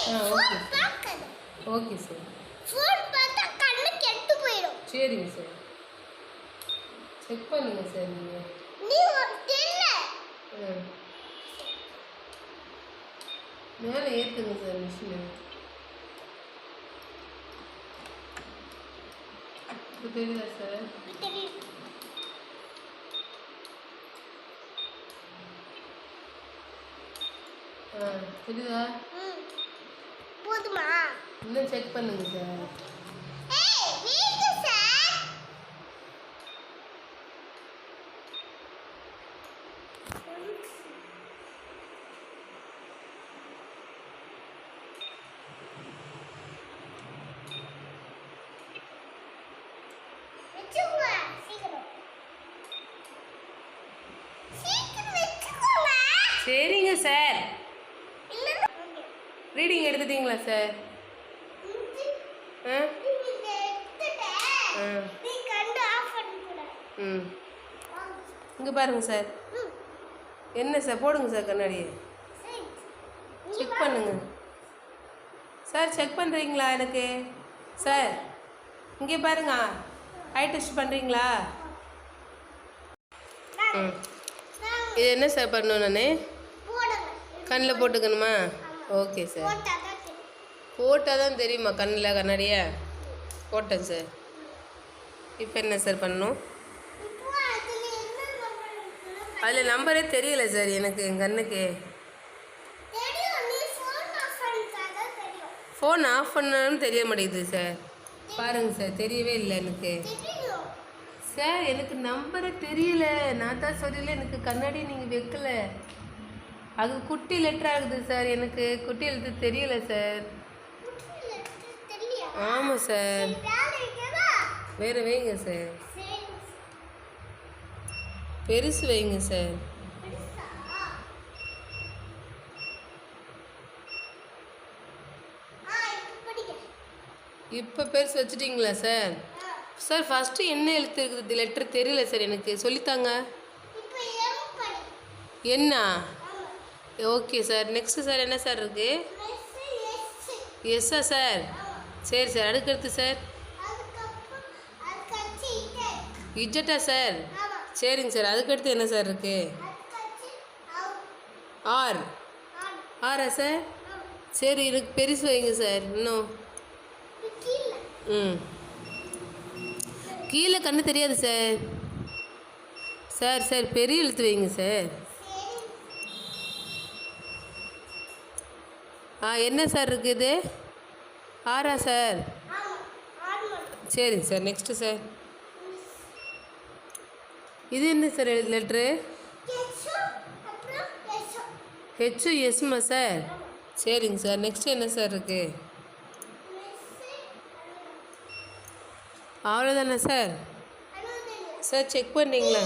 Okay okay sir. சரிங்க sir. Check பண்ணுங்க sir நீங்கள். மேலே ஏற்றுங்க சார் மிஷினை. இப்போ தெரியுதா சார்? தெரியுதா? போதுமா? இன்னும் செக் பண்ணுங்க சார். சரிங்க சார். ரீடிங் எடுத்துட்டீங்களா சார்? இங்கே பாருங்க சார். என்ன சார் போடுங்க சார் கண்ணாடியை. செக் பண்ணுங்க சார். செக் பண்ணுறீங்களா எனக்கு சார்? இங்கே பாருங்க. ஐ டெஸ்ட் பண்ணுறீங்களா? இது என்ன சார் பண்ணணும்? நான் கண்ணில் போட்டுக்கணுமா? Okay sir. போட்டால் தான் தெரியுமா கண்ணில் கண்ணாடியா? போட்டேன் சார். இப்போ என்ன சார் பண்ணணும்? அதில் நம்பரே தெரியல சார் எனக்கு. என் கண்ணுக்கு ஃபோன் ஆஃப் பண்ணாலும் தெரிய மாட்டேங்குது சார். பாருங்கள் சார், தெரியவே இல்லை எனக்கு சார். எனக்கு நம்பரே தெரியல. நான் தான் சொல்லல எனக்கு கண்ணாடி நீங்கள் வைக்கல. அது குட்டி லெட்டர் ஆகுது சார். எனக்கு குட்டி எழுத்து தெரியல சார். ஆமாம் சார். வேறு வைங்க சார். பெருசு வைங்க சார். இப்போ பெருசு வச்சுட்டிங்களா சார்? சார் ஃபஸ்ட்டு என்ன எழுத்து இருக்குது லெட்டர் தெரியல சார் எனக்கு. சொல்லித்தாங்க. என்ன? Okay sir. நெக்ஸ்ட்டு சார் என்ன சார் இருக்குது? எஸ்ஸா சார்? சரி சார். அடுக்கடுத்து சார்? இஜட்டா சார்? சரிங்க சார். அதுக்கடுத்து என்ன சார் இருக்குது? ஆர். ஆரா சார்? சரி எனக்கு பெருசு வைங்க சார். இன்னும் கீழே கண்ணு தெரியாது சார். சார் சார் பெரிய எழுத்து வைங்க சார். என்ன சார் இருக்குது? ஆரா சார்? சரிங்க சார். Next sir? இது என்ன சார் லெட்ரு? ஹெச்சு எஸ்மா சார்? சரிங்க சார். நெக்ஸ்ட்டு என்ன சார் இருக்குது? அவ்வளோதானே சார்? சார் செக் பண்ணிங்களா?